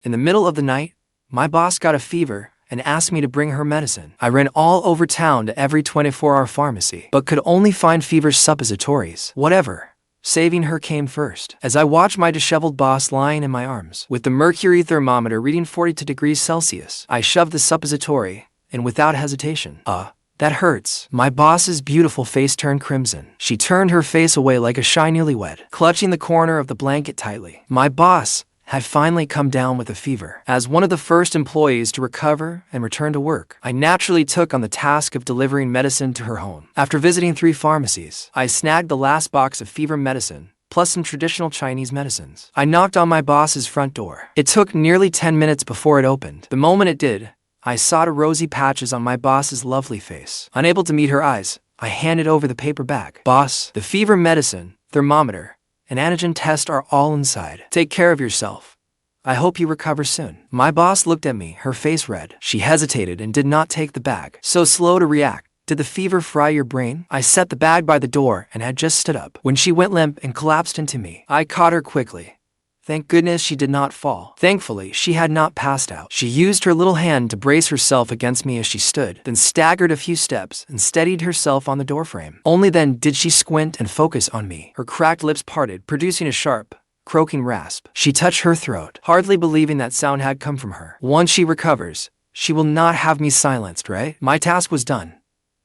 In the middle of the night, my boss got a fever and asked me to bring her medicine. I ran all over town to every 24-hour pharmacy, but could only find fever suppositories. Whatever. Saving her came first. As I watched my disheveled boss lying in my arms, with the mercury thermometer reading 42 degrees Celsius, I shoved the suppository, and without hesitation, that hurts. My boss's beautiful face turned crimson. She turned her face away like a shy newlywed, clutching the corner of the blanket tightly. My boss had finally come down with a fever. As one of the first employees to recover and return to work, I naturally took on the task of delivering medicine to her home. After visiting 3 pharmacies, I snagged the last box of fever medicine, plus some traditional Chinese medicines. I knocked on my boss's front door. It took nearly 10 minutes before it opened. The moment it did, I saw the rosy patches on my boss's lovely face. Unable to meet her eyes, I handed over the paper bag. Boss, the fever medicine, thermometer, and antigen test are all inside. Take care of yourself. I hope you recover soon. My boss looked at me, her face red. She hesitated and did not take the bag. So slow to react. Did the fever fry your brain? I set the bag by the door and had just stood up when she went limp and collapsed into me. I caught her quickly. Thank goodness she did not fall. Thankfully, she had not passed out. She used her little hand to brace herself against me as she stood, then staggered a few steps and steadied herself on the doorframe. Only then did she squint and focus on me. Her cracked lips parted, producing a sharp, croaking rasp. She touched her throat, hardly believing that sound had come from her. Once she recovers, she will not have me silenced, right? My task was done.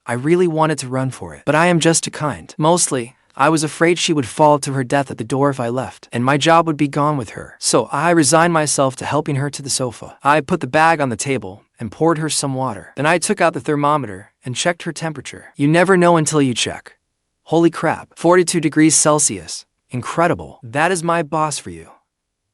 I really wanted to run for it, but I am just too kind. Mostly, I was afraid she would fall to her death at the door if I left, and my job would be gone with her. So I resigned myself to helping her to the sofa. I put the bag on the table and poured her some water. Then I took out the thermometer and checked her temperature. You never know until you check. Holy crap, 42 degrees Celsius. Incredible. That is my boss for you.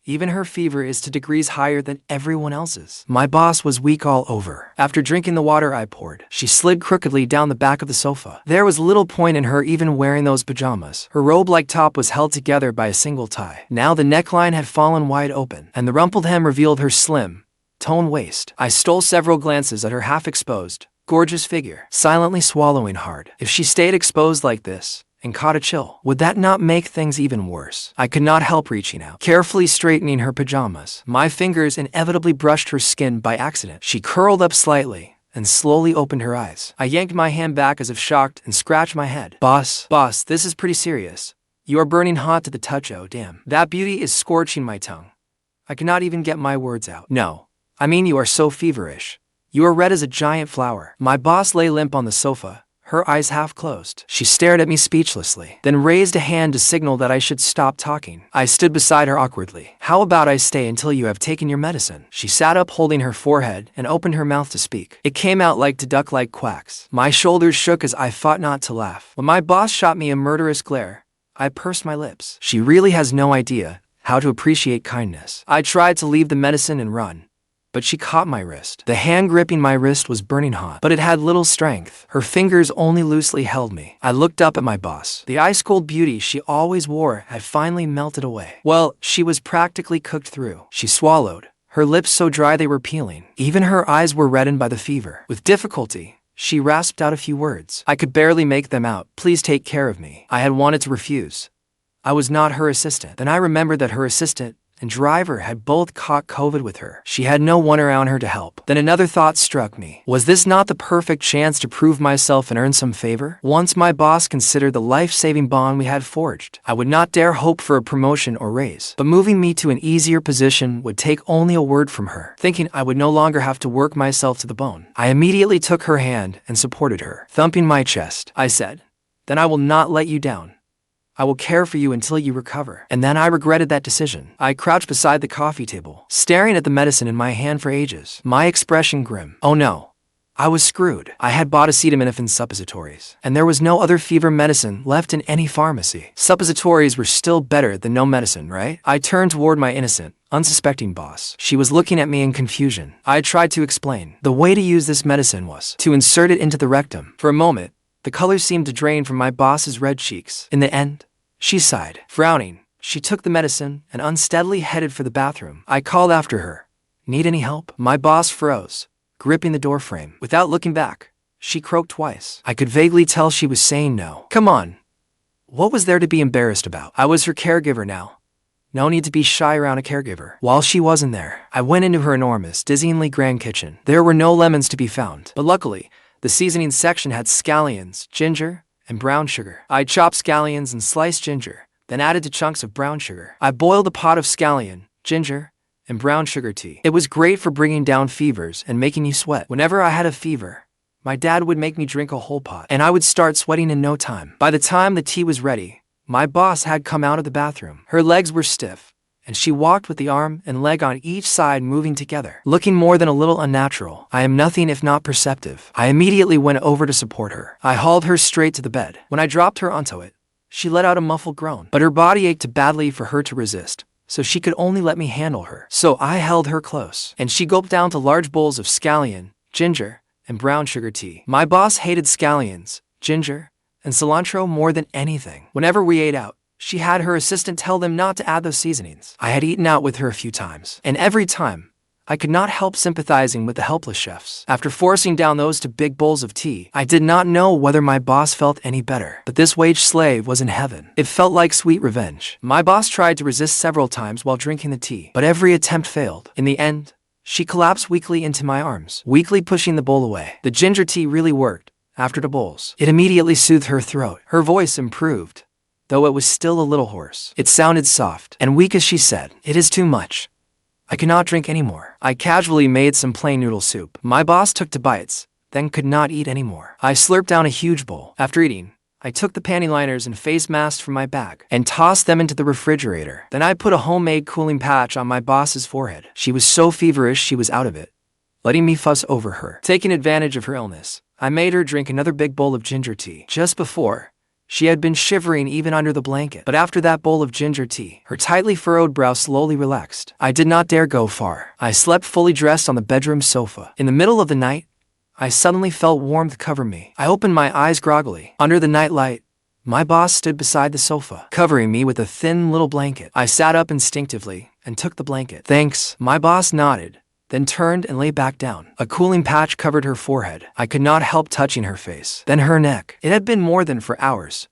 Even her fever is 2 degrees higher than everyone else's. My boss was weak all over. After drinking the water I poured, she slid crookedly down the back of the sofa. There was little point in her even wearing those pajamas. Her robe-like top was held together by a single tie. Now the neckline had fallen wide open, and the rumpled hem revealed her slim, toned waist. I stole several glances at her half-exposed, gorgeous figure, silently swallowing hard. If she stayed exposed like this, and caught a chill, would that not make things even worse? I could not help reaching out, carefully straightening her pajamas. My fingers inevitably brushed her skin by accident. She curled up slightly and slowly opened her eyes. I yanked my hand back as if shocked and scratched my head. Boss, this is pretty serious. You are burning hot to the touch, oh damn. That beauty is scorching my tongue. I cannot even get my words out. No, I mean you are so feverish. You are red as a giant flower. My boss lay limp on the sofa, her eyes half closed. She stared at me speechlessly, then raised a hand to signal that I should stop talking. I stood beside her awkwardly. How about I stay until you have taken your medicine? She sat up holding her forehead and opened her mouth to speak. It came out like duck-like quacks. My shoulders shook as I fought not to laugh. When my boss shot me a murderous glare, I pursed my lips. She really has no idea how to appreciate kindness. I tried to leave the medicine and run, but she caught my wrist. The hand gripping my wrist was burning hot, but it had little strength. Her fingers only loosely held me. I looked up at my boss. The ice-cold beauty she always wore had finally melted away. Well, she was practically cooked through. She swallowed, her lips so dry they were peeling. Even her eyes were reddened by the fever. With difficulty, she rasped out a few words. I could barely make them out. Please take care of me. I had wanted to refuse. I was not her assistant. Then I remembered that her assistant and driver had both caught COVID with her. She had no one around her to help. Then another thought struck me. Was this not the perfect chance to prove myself and earn some favor? Once my boss considered the life-saving bond we had forged, I would not dare hope for a promotion or raise. But moving me to an easier position would take only a word from her. Thinking I would no longer have to work myself to the bone, I immediately took her hand and supported her. Thumping my chest, I said, "Then I will not let you down. I will care for you until you recover." And then I regretted that decision. I crouched beside the coffee table, staring at the medicine in my hand for ages, my expression grim. Oh no, I was screwed. I had bought acetaminophen suppositories, and there was no other fever medicine left in any pharmacy. Suppositories were still better than no medicine, right? I turned toward my innocent, unsuspecting boss. She was looking at me in confusion. I tried to explain. The way to use this medicine was to insert it into the rectum. For a moment, the color seemed to drain from my boss's red cheeks. In the end, she sighed. Frowning, she took the medicine and unsteadily headed for the bathroom. I called after her. Need any help? My boss froze, gripping the doorframe. Without looking back, she croaked twice. I could vaguely tell she was saying no. Come on. What was there to be embarrassed about? I was her caregiver now. No need to be shy around a caregiver. While she wasn't there, I went into her enormous, dizzyingly grand kitchen. There were no lemons to be found, but luckily, the seasoning section had scallions, ginger, and brown sugar. I chopped scallions and sliced ginger, then added to chunks of brown sugar. I boiled a pot of scallion, ginger, and brown sugar tea. It was great for bringing down fevers and making you sweat. Whenever I had a fever, my dad would make me drink a whole pot, and I would start sweating in no time. By the time the tea was ready, my boss had come out of the bathroom. Her legs were stiff, and she walked with the arm and leg on each side moving together, looking more than a little unnatural. I am nothing if not perceptive. I immediately went over to support her. I hauled her straight to the bed. When I dropped her onto it, she let out a muffled groan, but her body ached too badly for her to resist, so she could only let me handle her. So I held her close, and she gulped down to large bowls of scallion, ginger, and brown sugar tea. My boss hated scallions, ginger, and cilantro more than anything. Whenever we ate out, she had her assistant tell them not to add those seasonings. I had eaten out with her a few times, and every time, I could not help sympathizing with the helpless chefs. After forcing down those two big bowls of tea, I did not know whether my boss felt any better, but this wage slave was in heaven. It felt like sweet revenge. My boss tried to resist several times while drinking the tea, but every attempt failed. In the end, she collapsed weakly into my arms, weakly pushing the bowl away. The ginger tea really worked. After the bowls, it immediately soothed her throat. Her voice improved, though it was still a little hoarse. It sounded soft and weak as she said, "It is too much. I cannot drink anymore." I casually made some plain noodle soup. My boss took 2 bites, then could not eat anymore. I slurped down a huge bowl. After eating, I took the panty liners and face masks from my bag and tossed them into the refrigerator. Then I put a homemade cooling patch on my boss's forehead. She was so feverish she was out of it, letting me fuss over her. Taking advantage of her illness, I made her drink another big bowl of ginger tea. Just before, she had been shivering even under the blanket. But after that bowl of ginger tea, her tightly furrowed brow slowly relaxed. I did not dare go far. I slept fully dressed on the bedroom sofa. In the middle of the night, I suddenly felt warmth cover me. I opened my eyes groggily. Under the night light, my boss stood beside the sofa, covering me with a thin little blanket. I sat up instinctively and took the blanket. "Thanks." My boss nodded, then turned and lay back down. A cooling patch covered her forehead. I could not help touching her face. Then her neck. It had been more than 4 hours.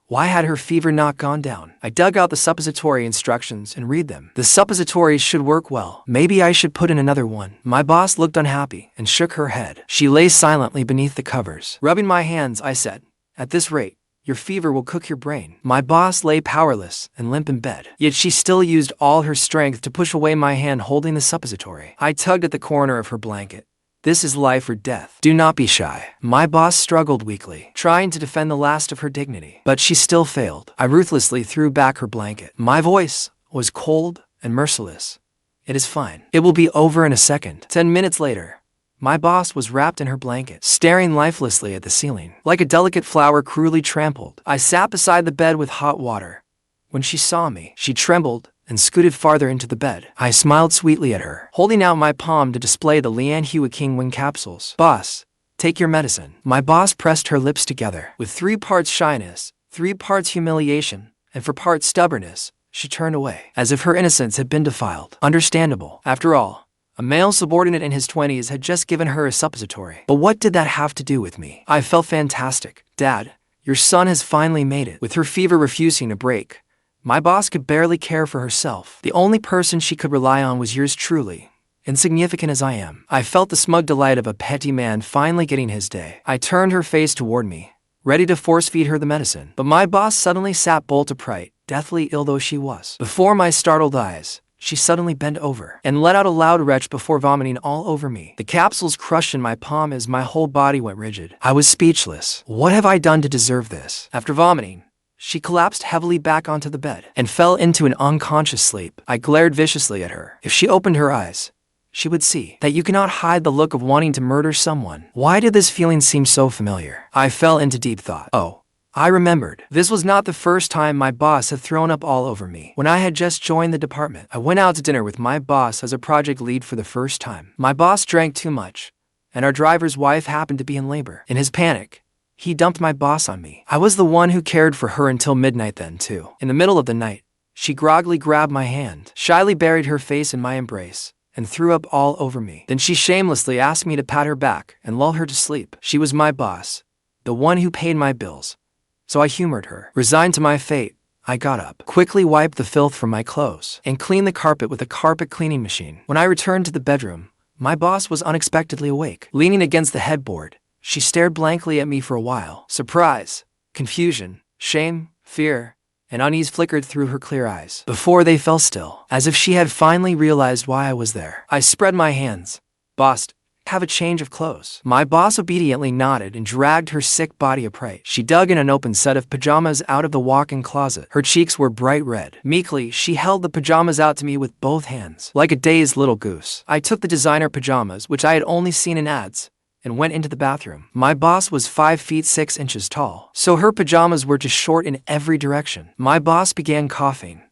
Why had her fever not gone down? I dug out the suppository instructions and read them. The suppositories should work well. Maybe I should put in another one. My boss looked unhappy and shook her head. She lay silently beneath the covers. Rubbing my hands, I said, "At this rate, your fever will cook your brain." My boss lay powerless and limp in bed, yet she still used all her strength to push away my hand holding the suppository. I tugged at the corner of her blanket. "This is life or death. Do not be shy." My boss struggled weakly, trying to defend the last of her dignity, but she still failed. I ruthlessly threw back her blanket. My voice was cold and merciless. "It is fine. It will be over in a second." 10 minutes later, my boss was wrapped in her blanket, staring lifelessly at the ceiling, like a delicate flower cruelly trampled. I sat beside the bed with hot water. When she saw me, she trembled and scooted farther into the bed. I smiled sweetly at her, holding out my palm to display the Lian Hua King Wing capsules. "Boss, take your medicine." My boss pressed her lips together. With 3 parts shyness, 3 parts humiliation, and 4 parts stubbornness, she turned away, as if her innocence had been defiled. Understandable. After all, a male subordinate in his 20s had just given her a suppository. But what did that have to do with me? I felt fantastic. "Dad, your son has finally made it." With her fever refusing to break, my boss could barely care for herself. The only person she could rely on was yours truly, insignificant as I am. I felt the smug delight of a petty man finally getting his day. I turned her face toward me, ready to force-feed her the medicine. But my boss suddenly sat bolt upright, deathly ill though she was. Before my startled eyes, she suddenly bent over and let out a loud retch before vomiting all over me. The capsules crushed in my palm as my whole body went rigid. I was speechless. What have I done to deserve this? After vomiting, she collapsed heavily back onto the bed and fell into an unconscious sleep. I glared viciously at her. If she opened her eyes, she would see that you cannot hide the look of wanting to murder someone. Why did this feeling seem so familiar? I fell into deep thought. Oh, I remembered. This was not the first time my boss had thrown up all over me. When I had just joined the department, I went out to dinner with my boss as a project lead for the first time. My boss drank too much, and our driver's wife happened to be in labor. In his panic, he dumped my boss on me. I was the one who cared for her until midnight then, too. In the middle of the night, she groggily grabbed my hand, shyly buried her face in my embrace, and threw up all over me. Then she shamelessly asked me to pat her back and lull her to sleep. She was my boss, the one who paid my bills. So I humored her. Resigned to my fate, I got up, quickly wiped the filth from my clothes, and cleaned the carpet with a carpet cleaning machine. When I returned to the bedroom, my boss was unexpectedly awake. Leaning against the headboard, she stared blankly at me for a while. Surprise, confusion, shame, fear, and unease flickered through her clear eyes before they fell still, as if she had finally realized why I was there. I spread my hands. Boss, have a change of clothes. My boss obediently nodded and dragged her sick body upright. She dug in an open set of pajamas out of the walk-in closet. Her cheeks were bright red. Meekly, she held the pajamas out to me with both hands, like a dazed little goose. I took the designer pajamas, which I had only seen in ads, and went into the bathroom. My boss was 5 feet 6 inches tall, so her pajamas were just short in every direction. My boss began coughing.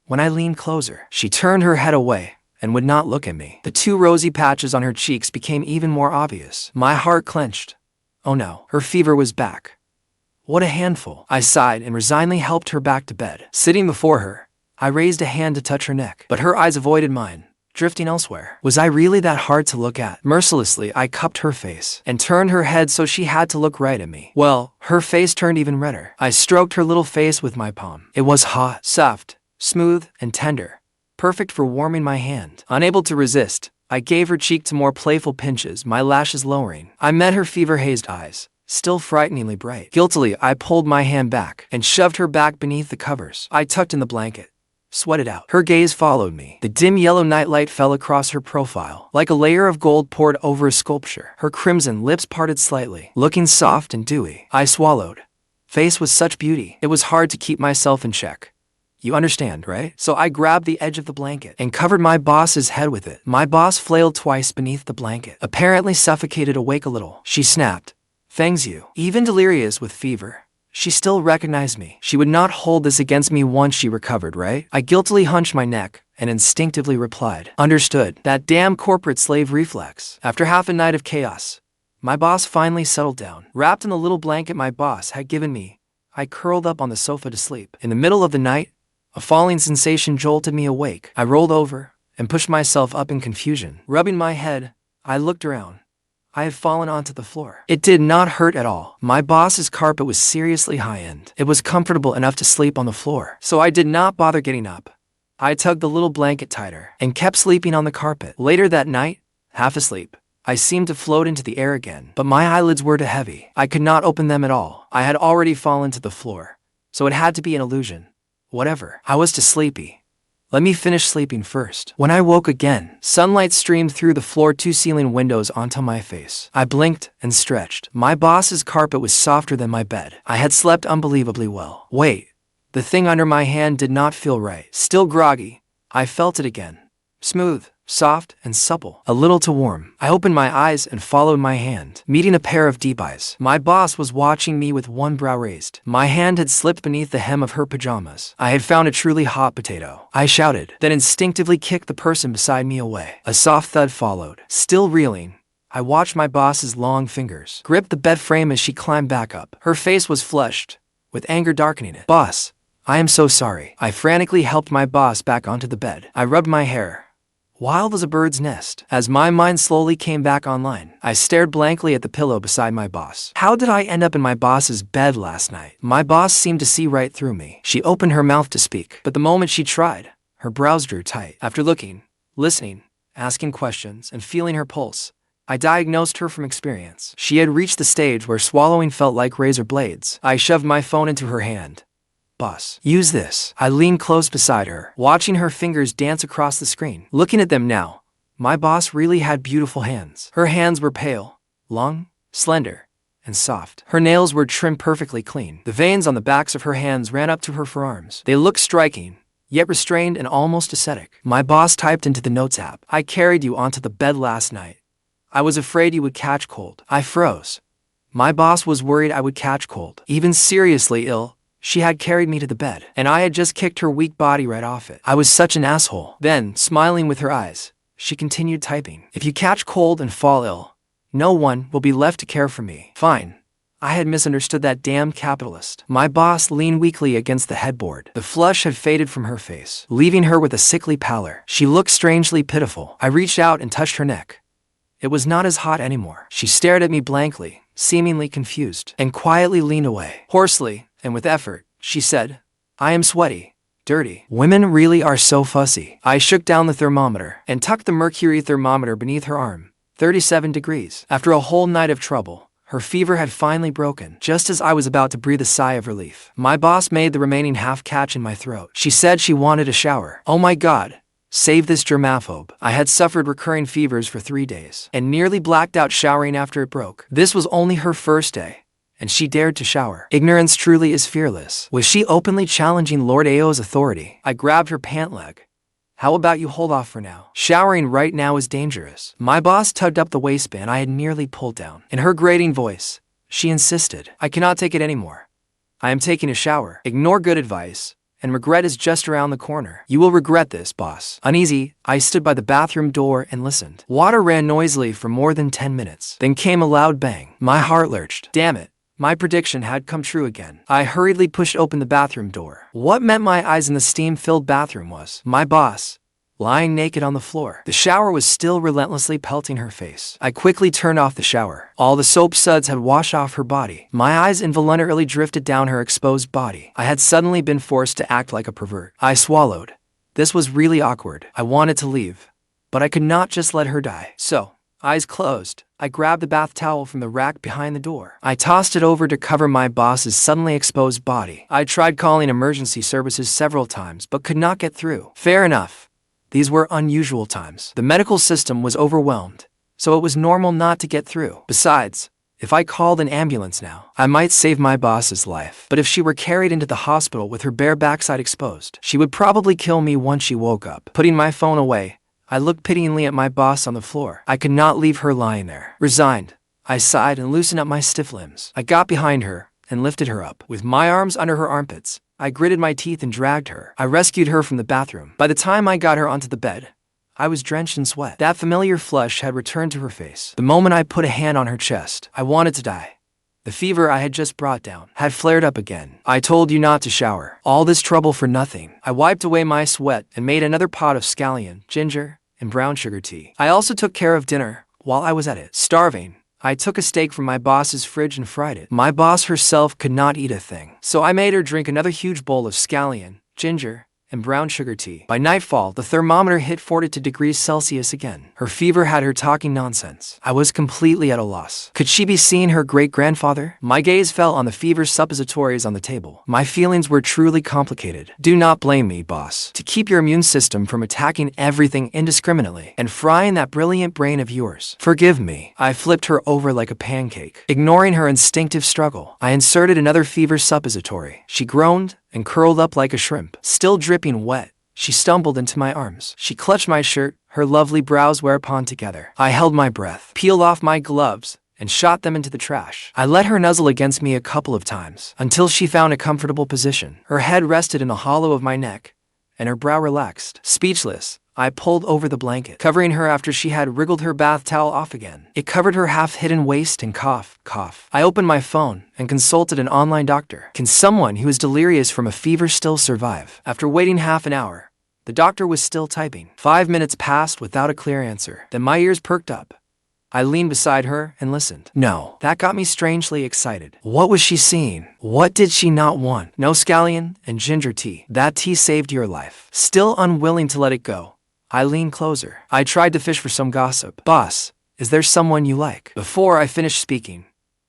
When I leaned closer, she turned her head away and would not look at me. The 2 rosy patches on her cheeks became even more obvious. My heart clenched. Oh no, her fever was back. What a handful. I sighed and resignedly helped her back to bed. Sitting before her, I raised a hand to touch her neck, but her eyes avoided mine, drifting elsewhere. Was I really that hard to look at? Mercilessly, I cupped her face and turned her head so she had to look right at me. Well, her face turned even redder. I stroked her little face with my palm. It was hot, soft, smooth, and tender, perfect for warming my hand. Unable to resist, I gave her cheek to more playful pinches, my lashes lowering. I met her fever-hazed eyes, still frighteningly bright. Guiltily, I pulled my hand back and shoved her back beneath the covers. I tucked in the blanket, sweated out. Her gaze followed me. The dim yellow nightlight fell across her profile, like a layer of gold poured over a sculpture. Her crimson lips parted slightly, looking soft and dewy. I swallowed. Face was such beauty, it was hard to keep myself in check. You understand, right? So I grabbed the edge of the blanket and covered my boss's head with it. My boss flailed twice beneath the blanket, apparently suffocated awake a little. She snapped. Fang's you. Even delirious with fever, she still recognized me. She would not hold this against me once she recovered, right? I guiltily hunched my neck and instinctively replied. Understood. That damn corporate slave reflex. After half a night of chaos, my boss finally settled down. Wrapped in the little blanket my boss had given me, I curled up on the sofa to sleep. In the middle of the night, a falling sensation jolted me awake. I rolled over and pushed myself up in confusion. Rubbing my head, I looked around. I had fallen onto the floor. It did not hurt at all. My boss's carpet was seriously high-end. It was comfortable enough to sleep on the floor, so I did not bother getting up. I tugged the little blanket tighter and kept sleeping on the carpet. Later that night, half asleep, I seemed to float into the air again, but my eyelids were too heavy. I could not open them at all. I had already fallen to the floor, so it had to be an illusion. Whatever. I was too sleepy. Let me finish sleeping first. When I woke again, sunlight streamed through the floor-to-ceiling windows onto my face. I blinked and stretched. My boss's carpet was softer than my bed. I had slept unbelievably well. Wait. The thing under my hand did not feel right. Still groggy, I felt it again. Smooth, soft, and supple. A little too warm. I opened my eyes and followed my hand, meeting a pair of deep eyes. My boss was watching me with one brow raised. My hand had slipped beneath the hem of her pajamas. I had found a truly hot potato. I shouted, then instinctively kicked the person beside me away. A soft thud followed. Still reeling, I watched my boss's long fingers grip the bed frame as she climbed back up. Her face was flushed, with anger darkening it. Boss, I am so sorry. I frantically helped my boss back onto the bed. I rubbed my hair, wild as a bird's nest. As my mind slowly came back online, I stared blankly at the pillow beside my boss. How did I end up in my boss's bed last night? My boss seemed to see right through me. She opened her mouth to speak, but the moment she tried, her brows drew tight. After looking, listening, asking questions, and feeling her pulse, I diagnosed her from experience. She had reached the stage where swallowing felt like razor blades. I shoved my phone into her hand. Boss, use this. I leaned close beside her, watching her fingers dance across the screen. Looking at them now, my boss really had beautiful hands. Her hands were pale, long, slender, and soft. Her nails were trimmed perfectly clean. The veins on the backs of her hands ran up to her forearms. They looked striking, yet restrained and almost ascetic. My boss typed into the notes app. I carried you onto the bed last night. I was afraid you would catch cold. I froze. My boss was worried I would catch cold. Even seriously ill, she had carried me to the bed, and I had just kicked her weak body right off it. I was such an asshole. Then, smiling with her eyes, she continued typing. If you catch cold and fall ill, no one will be left to care for me. Fine. I had misunderstood that damn capitalist. My boss leaned weakly against the headboard. The flush had faded from her face, leaving her with a sickly pallor. She looked strangely pitiful. I reached out and touched her neck. It was not as hot anymore. She stared at me blankly, seemingly confused, and quietly leaned away. Hoarsely, and with effort, she said, I am sweaty. Dirty. Women really are so fussy. I shook down the thermometer and tucked the mercury thermometer beneath her arm. 37 degrees. After a whole night of trouble, her fever had finally broken. Just as I was about to breathe a sigh of relief, my boss made the remaining half catch in my throat. She said she wanted a shower. Oh my God. Save this germaphobe. I had suffered recurring fevers for 3 days and nearly blacked out showering after it broke. This was only her first day, and she dared to shower. Ignorance truly is fearless. Was she openly challenging Lord Ao's authority? I grabbed her pant leg. How about you hold off for now? Showering right now is dangerous. My boss tugged up the waistband I had nearly pulled down. In her grating voice, she insisted, I cannot take it anymore. I am taking a shower. Ignore good advice, and regret is just around the corner. You will regret this, boss. Uneasy, I stood by the bathroom door and listened. Water ran noisily for more than 10 minutes. Then came a loud bang. My heart lurched. Damn it. My prediction had come true again. I hurriedly pushed open the bathroom door. What met my eyes in the steam-filled bathroom was my boss, lying naked on the floor. The shower was still relentlessly pelting her face. I quickly turned off the shower. All the soap suds had washed off her body. My eyes involuntarily drifted down her exposed body. I had suddenly been forced to act like a pervert. I swallowed. This was really awkward. I wanted to leave, but I could not just let her die. So, eyes closed, I grabbed the bath towel from the rack behind the door. I tossed it over to cover my boss's suddenly exposed body. I tried calling emergency services several times but could not get through. Fair enough. These were unusual times. The medical system was overwhelmed, so it was normal not to get through. Besides, if I called an ambulance now, I might save my boss's life. But if she were carried into the hospital with her bare backside exposed, she would probably kill me once she woke up. Putting my phone away, I looked pityingly at my boss on the floor. I could not leave her lying there. Resigned, I sighed and loosened up my stiff limbs. I got behind her and lifted her up. With my arms under her armpits, I gritted my teeth and dragged her. I rescued her from the bathroom. By the time I got her onto the bed, I was drenched in sweat. That familiar flush had returned to her face. The moment I put a hand on her chest, I wanted to die. The fever I had just brought down had flared up again. I told you not to shower. All this trouble for nothing. I wiped away my sweat and made another pot of scallion, ginger, and brown sugar tea. I also took care of dinner while I was at it. Starving, I took a steak from my boss's fridge and fried it. My boss herself could not eat a thing, so I made her drink another huge bowl of scallion, ginger, and brown sugar tea. By nightfall, the thermometer hit 42 degrees Celsius again. Her fever had her talking nonsense. I was completely at a loss. Could she be seeing her great-grandfather? My gaze fell on the fever suppositories on the table. My feelings were truly complicated. Do not blame me, boss. To keep your immune system from attacking everything indiscriminately and frying that brilliant brain of yours. Forgive me. I flipped her over like a pancake. Ignoring her instinctive struggle, I inserted another fever suppository. She groaned and curled up like a shrimp. Still dripping wet, she stumbled into my arms. She clutched my shirt, her lovely brows whereupon together. I held my breath, peeled off my gloves, and shot them into the trash. I let her nuzzle against me a couple of times, until she found a comfortable position. Her head rested in the hollow of my neck, and her brow relaxed. Speechless, I pulled over the blanket, covering her after she had wriggled her bath towel off again. It covered her half-hidden waist and cough. I opened my phone and consulted an online doctor. Can someone who is delirious from a fever still survive? After waiting half an hour, the doctor was still typing. 5 minutes passed without a clear answer. Then my ears perked up. I leaned beside her and listened. No, that got me strangely excited. What was she seeing? What did she not want? No scallion and ginger tea. That tea saved your life. Still unwilling to let it go, I leaned closer. I tried to fish for some gossip. Boss, is there someone you like? Before I finished speaking,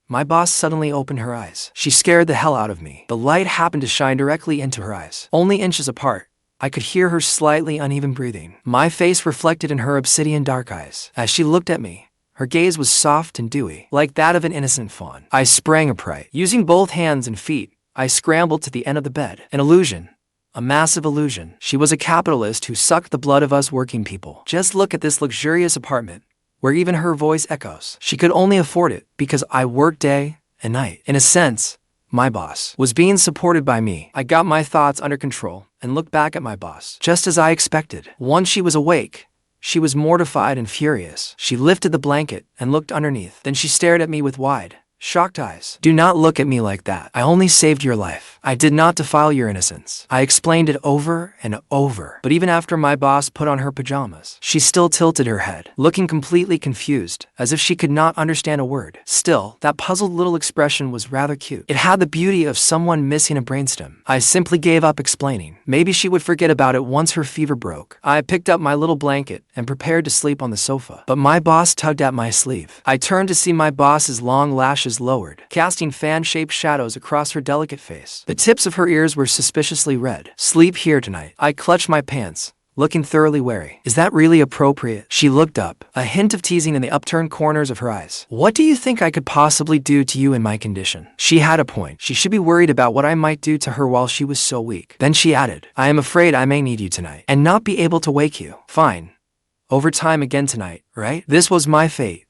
my boss suddenly opened her eyes. She scared the hell out of me. The light happened to shine directly into her eyes. Only inches apart, I could hear her slightly uneven breathing. My face reflected in her obsidian dark eyes. As she looked at me, her gaze was soft and dewy, like that of an innocent fawn. I sprang upright. Using both hands and feet, I scrambled to the end of the bed. An illusion. A massive illusion. She was a capitalist who sucked the blood of us working people. Just look at this luxurious apartment, where even her voice echoes. She could only afford it because I worked day and night. In a sense, my boss was being supported by me. I got my thoughts under control and looked back at my boss, just as I expected. Once she was awake, she was mortified and furious. She lifted the blanket and looked underneath. Then she stared at me with wide, shocked eyes. Do not look at me like that. I only saved your life. I did not defile your innocence. I explained it over and over. But even after my boss put on her pajamas, she still tilted her head, looking completely confused, as if she could not understand a word. Still, that puzzled little expression was rather cute. It had the beauty of someone missing a brainstem. I simply gave up explaining. Maybe she would forget about it once her fever broke. I picked up my little blanket and prepared to sleep on the sofa. But my boss tugged at my sleeve. I turned to see my boss's long lashes lowered, casting fan-shaped shadows across her delicate face. The tips of her ears were suspiciously red. Sleep here tonight. I clutched my pants, looking thoroughly wary. Is that really appropriate? She looked up, a hint of teasing in the upturned corners of her eyes. What do you think I could possibly do to you in my condition? She had a point. She should be worried about what I might do to her while she was so weak. Then she added, I am afraid I may need you tonight, and not be able to wake you. Fine. Overtime again tonight, right? This was my fate.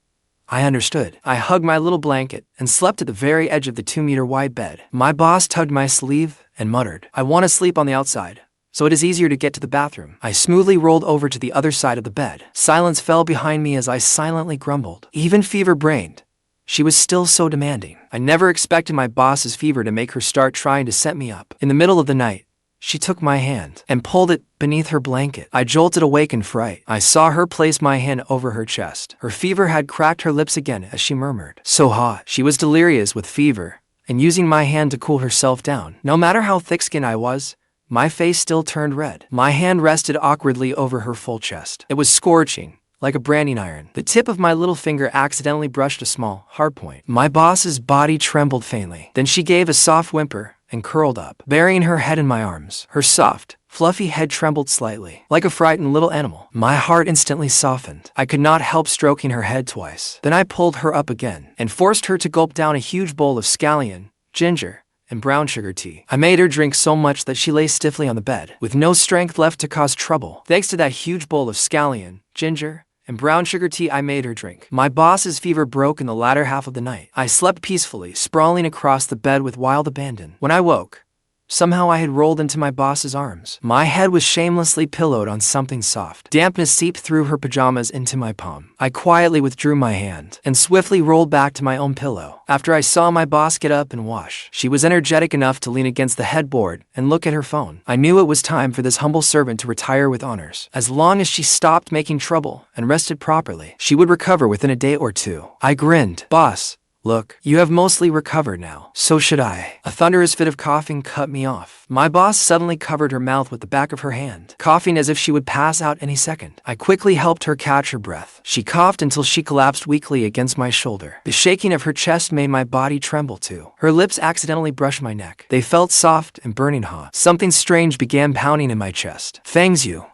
I understood. I hugged my little blanket and slept at the very edge of the 2-meter wide bed. My boss tugged my sleeve and muttered, I want to sleep on the outside, so it is easier to get to the bathroom. I smoothly rolled over to the other side of the bed. Silence fell behind me as I silently grumbled. Even fever-brained, she was still so demanding. I never expected my boss's fever to make her start trying to set me up. In the middle of the night, she took my hand and pulled it beneath her blanket. I jolted awake in fright. I saw her place my hand over her chest. Her fever had cracked her lips again as she murmured, so hot. She was delirious with fever and using my hand to cool herself down. No matter how thick-skinned I was, my face still turned red. My hand rested awkwardly over her full chest. It was scorching, like a branding iron. The tip of my little finger accidentally brushed a small, hard point. My boss's body trembled faintly. Then she gave a soft whimper and curled up, burying her head in my arms. Her soft, fluffy head trembled slightly, like a frightened little animal. My heart instantly softened. I could not help stroking her head twice. Then I pulled her up again and forced her to gulp down a huge bowl of scallion, ginger, and brown sugar tea. I made her drink so much that she lay stiffly on the bed, with no strength left to cause trouble. Thanks to that huge bowl of scallion, ginger, and brown sugar tea I made her drink, my boss's fever broke in the latter half of the night. I slept peacefully, sprawling across the bed with wild abandon. When I woke, somehow I had rolled into my boss's arms. My head was shamelessly pillowed on something soft. Dampness seeped through her pajamas into my palm. I quietly withdrew my hand and swiftly rolled back to my own pillow. After I saw my boss get up and wash, she was energetic enough to lean against the headboard and look at her phone. I knew it was time for this humble servant to retire with honors. As long as she stopped making trouble and rested properly, she would recover within a day or two. I grinned. Boss, look, you have mostly recovered now. So should I. A thunderous fit of coughing cut me off. My boss suddenly covered her mouth with the back of her hand, coughing as if she would pass out any second. I quickly helped her catch her breath. She coughed until she collapsed weakly against my shoulder. The shaking of her chest made my body tremble too. Her lips accidentally brushed my neck. They felt soft and burning hot. Something strange began pounding in my chest. Fangs, you.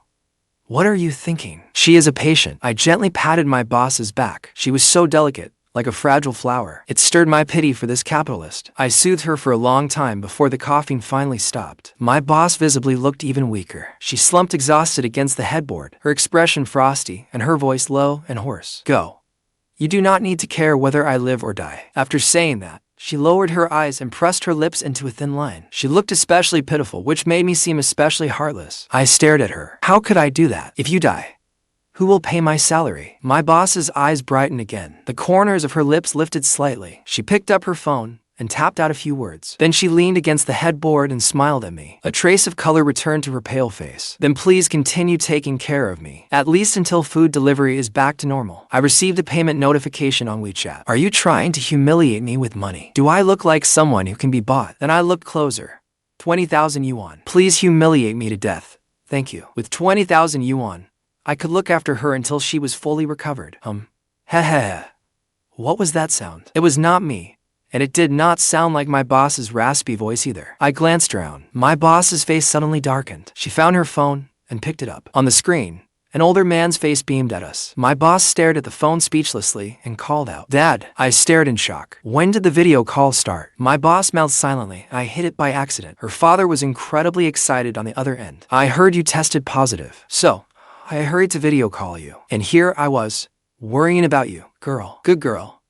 What are you thinking? She is a patient. I gently patted my boss's back. She was so delicate, like a fragile flower. It stirred my pity for this capitalist. I soothed her for a long time before the coughing finally stopped. My boss visibly looked even weaker. She slumped exhausted against the headboard, her expression frosty and her voice low and hoarse. Go. You do not need to care whether I live or die. After saying that, she lowered her eyes and pressed her lips into a thin line. She looked especially pitiful, which made me seem especially heartless. I stared at her. How could I do that? If you die, who will pay my salary? My boss's eyes brightened again. The corners of her lips lifted slightly. She picked up her phone and tapped out a few words. Then she leaned against the headboard and smiled at me. A trace of color returned to her pale face. Then please continue taking care of me, at least until food delivery is back to normal. I received a payment notification on WeChat. Are you trying to humiliate me with money? Do I look like someone who can be bought? Then I looked closer. 20,000 yuan. Please humiliate me to death. Thank you. With 20,000 yuan, I could look after her until she was fully recovered. Heh. What was that sound? It was not me, and it did not sound like my boss's raspy voice either. I glanced around. My boss's face suddenly darkened. She found her phone and picked it up. On the screen, an older man's face beamed at us. My boss stared at the phone speechlessly and called out, Dad. I stared in shock. When did the video call start? My boss mouthed silently. I hit it by accident. Her father was incredibly excited on the other end. I heard you tested positive. So, I hurried to video call you. And here I was, worrying about you. Girl. Good girl.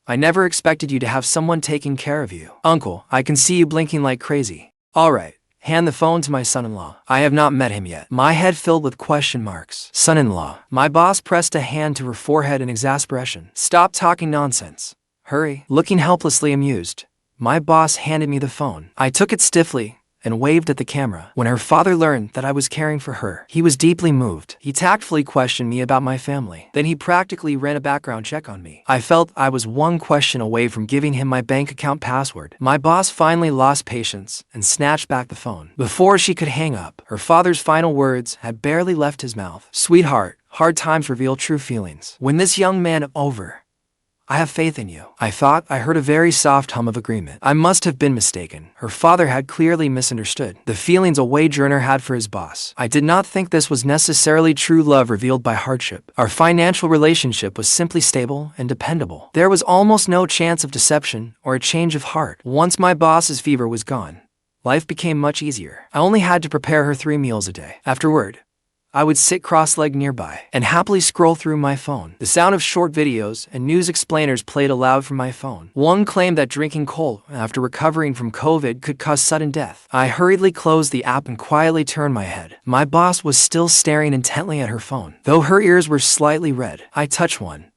I never expected you to have someone taking care of you. Uncle, I can see you blinking like crazy. All right. Hand the phone to my son-in-law. I have not met him yet. My head filled with question marks. Son-in-law. My boss pressed a hand to her forehead in exasperation. Stop talking nonsense. Hurry. Looking helplessly amused, my boss handed me the phone. I took it stiffly and waved at the camera. When her father learned that I was caring for her, he was deeply moved. He tactfully questioned me about my family. Then he practically ran a background check on me. I felt I was one question away from giving him my bank account password. My boss finally lost patience and snatched back the phone. Before she could hang up, her father's final words had barely left his mouth. "Sweetheart, hard times reveal true feelings. When this young man over, I have faith in you." I thought I heard a very soft hum of agreement. I must have been mistaken. Her father had clearly misunderstood the feelings a wage earner had for his boss. I did not think this was necessarily true love revealed by hardship. Our financial relationship was simply stable and dependable. There was almost no chance of deception or a change of heart. Once my boss's fever was gone, life became much easier. I only had to prepare her 3 meals a day. Afterward, I would sit cross-legged nearby and happily scroll through my phone. The sound of short videos and news explainers played aloud from my phone. One claimed that drinking coal after recovering from COVID could cause sudden death. I hurriedly closed the app and quietly turned my head. My boss was still staring intently at her phone. Though her ears were slightly red, I touched one.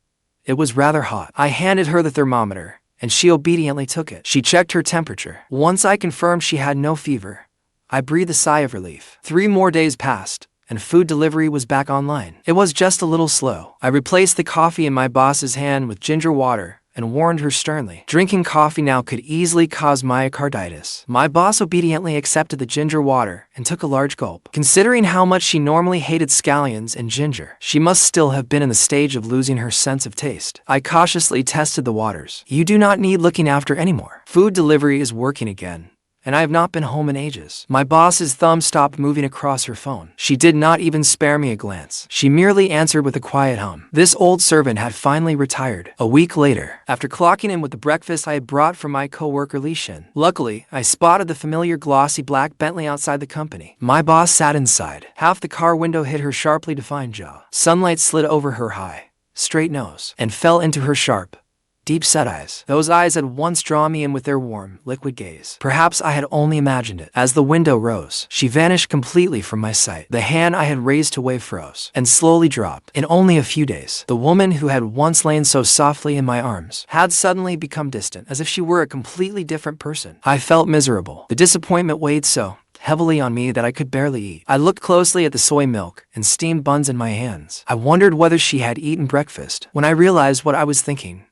It was rather hot. I handed her the thermometer, and she obediently took it. She checked her temperature. Once I confirmed she had no fever, I breathed a sigh of relief. 3 more days passed, and food delivery was back online. It was just a little slow. I replaced the coffee in my boss's hand with ginger water and warned her sternly. Drinking coffee now could easily cause myocarditis. My boss obediently accepted the ginger water and took a large gulp. Considering how much she normally hated scallions and ginger, she must still have been in the stage of losing her sense of taste. I cautiously tested the waters. "You do not need looking after anymore. Food delivery is working again, and I have not been home in ages." My boss's thumb stopped moving across her phone. She did not even spare me a glance. She merely answered with a quiet hum. This old servant had finally retired. A week later, after clocking in with the breakfast I had brought from my co-worker Li Shin, luckily, I spotted the familiar glossy black Bentley outside the company. My boss sat inside. Half the car window hid her sharply defined jaw. Sunlight slid over her high, straight nose and fell into her sharp, deep-set eyes. Those eyes had once drawn me in with their warm, liquid gaze. Perhaps I had only imagined it. As the window rose, she vanished completely from my sight. The hand I had raised to wave froze and slowly dropped. In only a few days, the woman who had once lain so softly in my arms had suddenly become distant, as if she were a completely different person. I felt miserable. The disappointment weighed so heavily on me that I could barely eat. I looked closely at the soy milk and steamed buns in my hands. I wondered whether she had eaten breakfast. When I realized what I was thinking,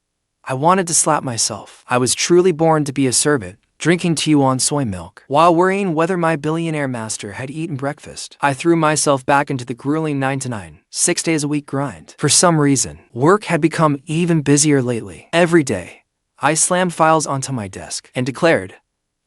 I wanted to slap myself. I was truly born to be a servant, drinking tea on soy milk, while worrying whether my billionaire master had eaten breakfast. I threw myself back into the grueling 9 to 9, 6 days a week grind. For some reason, work had become even busier lately. Every day, I slammed files onto my desk and declared,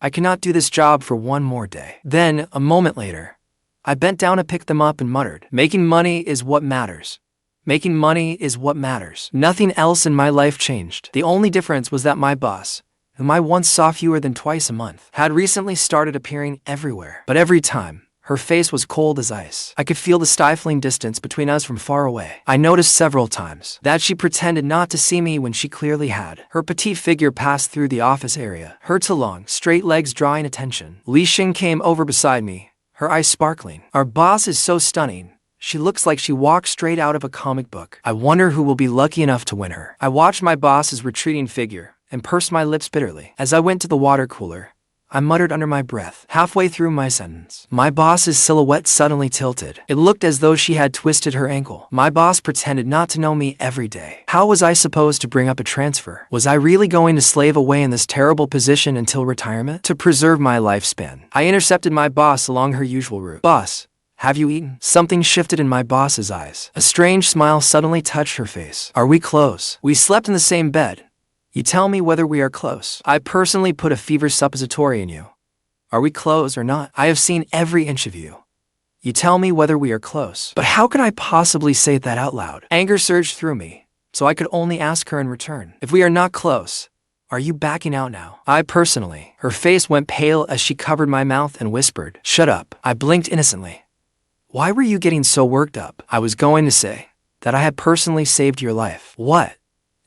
"I cannot do this job for one more day." Then, a moment later, I bent down to pick them up and muttered, "Making money is what matters. Making money is what matters." Nothing else in my life changed. The only difference was that my boss, whom I once saw fewer than twice a month, had recently started appearing everywhere. But every time, her face was cold as ice. I could feel the stifling distance between us from far away. I noticed several times that she pretended not to see me when she clearly had. Her petite figure passed through the office area, her too long, straight legs drawing attention. Li Shin came over beside me, her eyes sparkling. "Our boss is so stunning. She looks like she walked straight out of a comic book. I wonder who will be lucky enough to win her." I watched my boss's retreating figure and pursed my lips bitterly. As I went to the water cooler, I muttered under my breath. Halfway through my sentence, my boss's silhouette suddenly tilted. It looked as though she had twisted her ankle. My boss pretended not to know me every day. How was I supposed to bring up a transfer? Was I really going to slave away in this terrible position until retirement? To preserve my lifespan, I intercepted my boss along her usual route. "Boss, have you eaten?" Something shifted in my boss's eyes. A strange smile suddenly touched her face. "Are we close? We slept in the same bed. You tell me whether we are close. I personally put a fever suppository in you. Are we close or not? I have seen every inch of you. You tell me whether we are close." But how could I possibly say that out loud? Anger surged through me, so I could only ask her in return, "If we are not close, are you backing out now?" I personally. Her face went pale as she covered my mouth and whispered, "Shut up." I blinked innocently. "Why were you getting so worked up?" "I was going to say that I had personally saved your life." "What?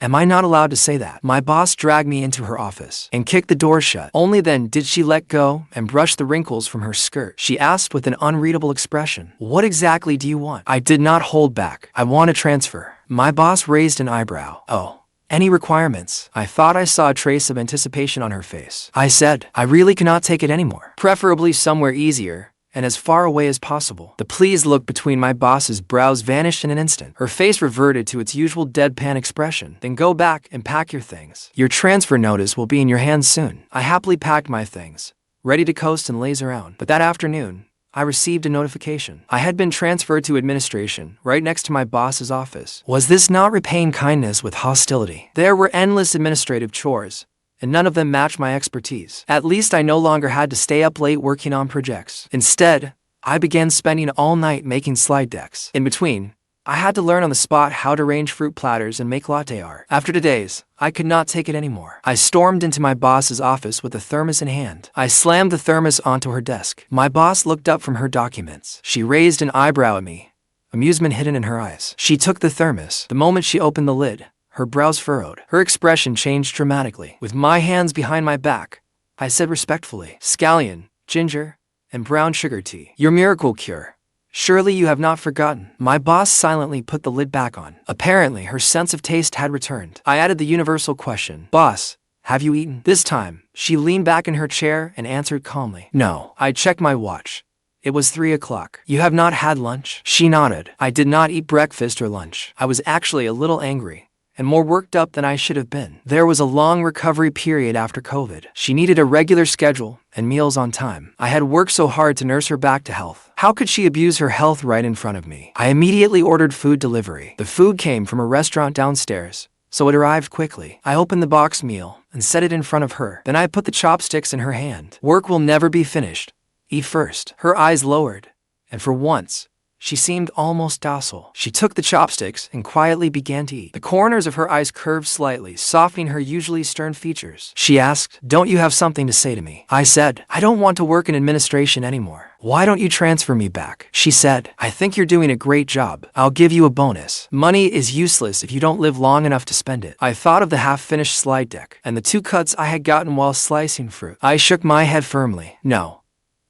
Am I not allowed to say that?" My boss dragged me into her office and kicked the door shut. Only then did she let go and brush the wrinkles from her skirt. She asked with an unreadable expression, "What exactly do you want?" I did not hold back. "I want a transfer." My boss raised an eyebrow. "Oh, Any requirements? I thought I saw a trace of anticipation on her face. I said, I really cannot take it anymore. Preferably somewhere easier and as far away as possible. The pleased look between my boss's brows vanished in an instant. Her face reverted to its usual deadpan expression. Then go back and pack your things. Your transfer notice will be in your hands soon. I happily packed my things, ready to coast and laze around. But that afternoon, I received a notification. I had been transferred to administration, right next to my boss's office. Was this not repaying kindness with hostility? There were endless administrative chores, and none of them matched my expertise. At least I no longer had to stay up late working on projects. Instead, I began spending all night making slide decks. In between, I had to learn on the spot how to arrange fruit platters and make latte art. After 2 days, I could not take it anymore. I stormed into my boss's office with a thermos in hand. I slammed the thermos onto her desk. My boss looked up from her documents. She raised an eyebrow at me, amusement hidden in her eyes. She took the thermos. The moment she opened the lid, her brows furrowed. Her expression changed dramatically. With my hands behind my back, I said respectfully, Scallion, ginger, and brown sugar tea. Your miracle cure. Surely you have not forgotten. My boss silently put the lid back on. Apparently, her sense of taste had returned. I added the universal question, Boss, have you eaten? This time, she leaned back in her chair and answered calmly, No. I checked my watch. It was 3 o'clock. You have not had lunch? She nodded. I did not eat breakfast or lunch. I was actually a little angry and more worked up than I should have been. There was a long recovery period after COVID. She needed a regular schedule and meals on time. I had worked so hard to nurse her back to health. How could she abuse her health right in front of me? I immediately ordered food delivery. The food came from a restaurant downstairs, so it arrived quickly. I opened the box meal and set it in front of her. Then I put the chopsticks in her hand. Work will never be finished. Eat first. Her eyes lowered, and for once, she seemed almost docile. She took the chopsticks and quietly began to eat. The corners of her eyes curved slightly, softening her usually stern features. She asked, Don't you have something to say to me? I said, I don't want to work in administration anymore. Why don't you transfer me back? She said, I think you're doing a great job. I'll give you a bonus. Money is useless if you don't live long enough to spend it. I thought of the half-finished slide deck and the 2 cuts I had gotten while slicing fruit. I shook my head firmly. No.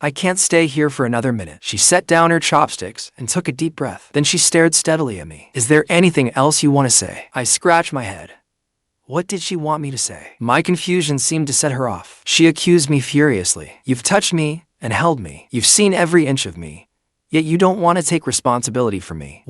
I can't stay here for another minute. She set down her chopsticks and took a deep breath. Then she stared steadily at me. Is there anything else you want to say? I scratched my head. What did she want me to say? My confusion seemed to set her off. She accused me furiously. You've touched me and held me. You've seen every inch of me. Yet you don't want to take responsibility for me.